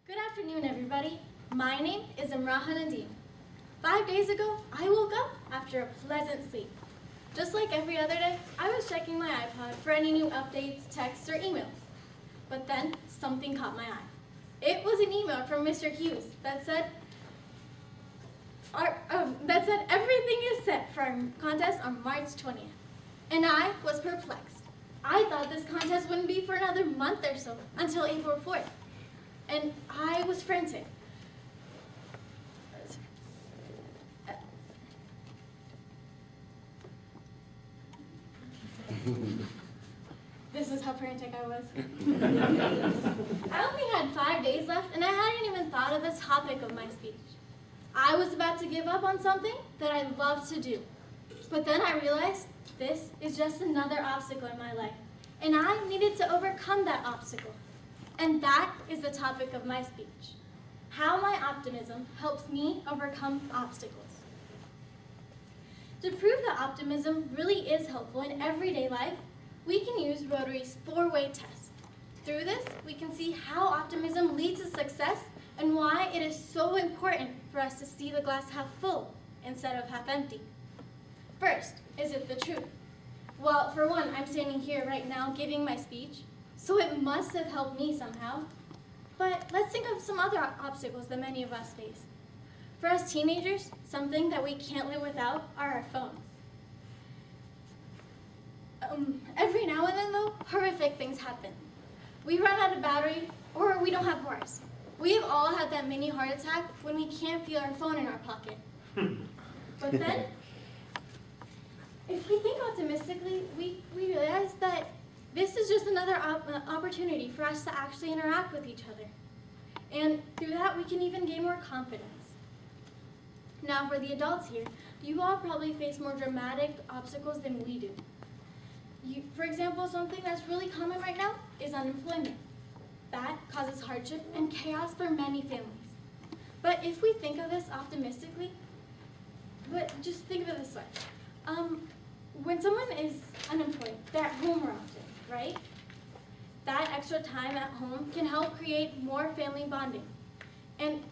Good afternoon, everybody. My name is Amraha Nadeem. 5 days ago, I woke up after a pleasant sleep. Just like every other day, I was checking my iPod for any new updates, texts, or emails. But then, something caught my eye. It was an email from Mr. Hughes that said everything is set for our contest on March 20th. And I was perplexed. I thought this contest wouldn't be for another month or so, until April 4th. And I was frantic. This is how frantic I was. I only had 5 days left, and I hadn't even thought of the topic of my speech. I was about to give up on something that I love to do. But then I realized this is just another obstacle in my life, and I needed to overcome that obstacle. And that is the topic of my speech: how my optimism helps me overcome obstacles. To prove that optimism really is helpful in everyday life, we can use Rotary's 4-way test. Through this, we can see how optimism leads to success and why it is so important for us to see the glass half full instead of half empty. First, is it the truth? Well, for one, I'm standing here right now giving my speech, so it must have helped me somehow. But let's think of some other obstacles that many of us face. For us teenagers, something that we can't live without are our phones. Every now and then, though, horrific things happen. We run out of battery, or we don't have bars. We have all had that mini heart attack when we can't feel our phone in our pocket. But then, if we think optimistically, we realize that this is just another opportunity for us to actually interact with each other. And through that, we can even gain more confidence. Now, for the adults here, you all probably face more dramatic obstacles than we do. For example, something that's really common right now is unemployment. That causes hardship and chaos for many families. But if we think of this optimistically, just think of it this way. When someone is unemployed, they're at home more often, right? That extra time at home can help create more family bonding. And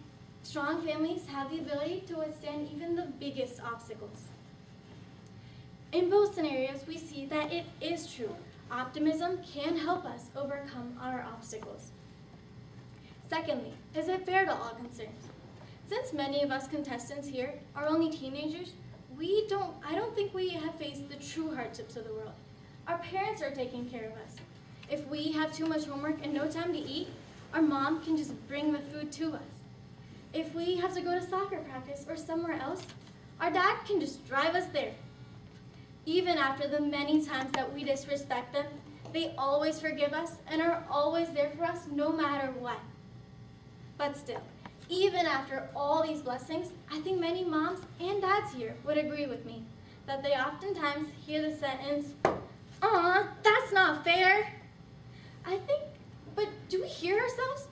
strong families have the ability to withstand even the biggest obstacles. In both scenarios, we see that it is true. Optimism can help us overcome our obstacles. Secondly, is it fair to all concerned? Since many of us contestants here are only teenagers, I don't think we have faced the true hardships of the world. Our parents are taking care of us. If we have too much homework and no time to eat, our mom can just bring the food to us. If we have to go to soccer practice or somewhere else, our dad can just drive us there. Even after the many times that we disrespect them, they always forgive us and are always there for us no matter what. But still, even after all these blessings, I think many moms and dads here would agree with me that they oftentimes hear the sentence, "Aw, that's not fair." But do we hear ourselves?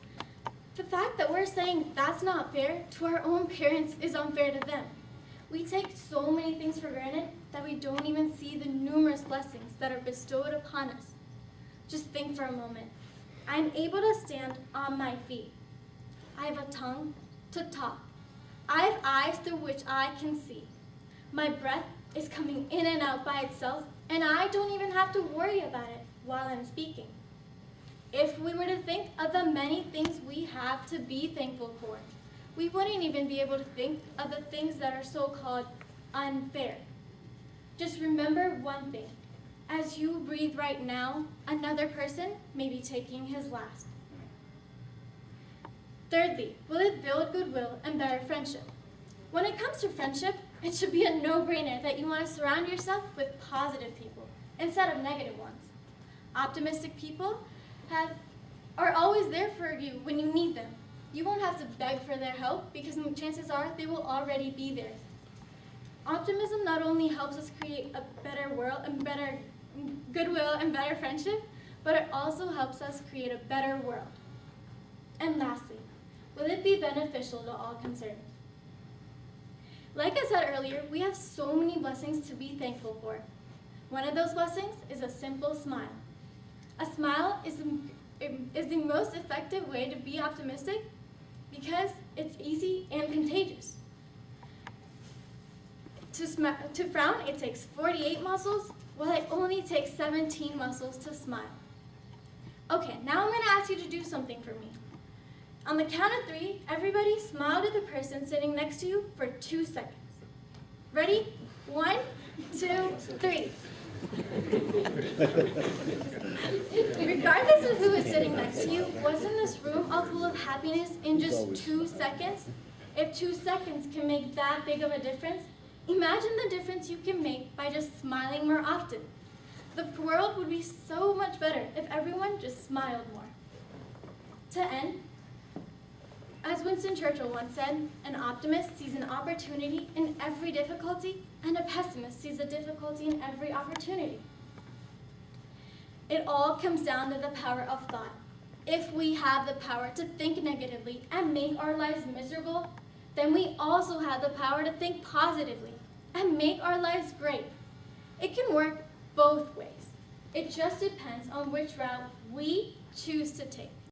The fact that we're saying that's not fair to our own parents is unfair to them. We take so many things for granted that we don't even see the numerous blessings that are bestowed upon us. Just think for a moment. I'm able to stand on my feet. I have a tongue to talk. I have eyes through which I can see. My breath is coming in and out by itself, and I don't even have to worry about it while I'm speaking. If we were to think of the many things we have to be thankful for, we wouldn't even be able to think of the things that are so-called unfair. Just remember one thing. As you breathe right now, another person may be taking his last. Thirdly, will it build goodwill and better friendship? When it comes to friendship, it should be a no-brainer that you want to surround yourself with positive people instead of negative ones. Optimistic people are always there for you when you need them. You won't have to beg for their help because chances are they will already be there. Optimism not only helps us create a better world and better goodwill and better friendship, but it also helps us create a better world. And lastly, will it be beneficial to all concerned? Like I said earlier, we have so many blessings to be thankful for. One of those blessings is a simple smile. A smile is the most effective way to be optimistic because it's easy and contagious. To frown, it takes 48 muscles, while it only takes 17 muscles to smile. Okay, now I'm going to ask you to do something for me. On the count of 3, everybody smile to the person sitting next to you for 2 seconds. Ready? 1, 2, 3. Regardless of who is sitting next to you, wasn't this room all full of happiness in just 2 seconds? If 2 seconds can make that big of a difference, imagine the difference you can make by just smiling more often. The world would be so much better if everyone just smiled more. To end, as Winston Churchill once said, an optimist sees an opportunity in every difficulty, and a pessimist sees a difficulty in every opportunity. It all comes down to the power of thought. If we have the power to think negatively and make our lives miserable, then we also have the power to think positively and make our lives great. It can work both ways. It just depends on which route we choose to take.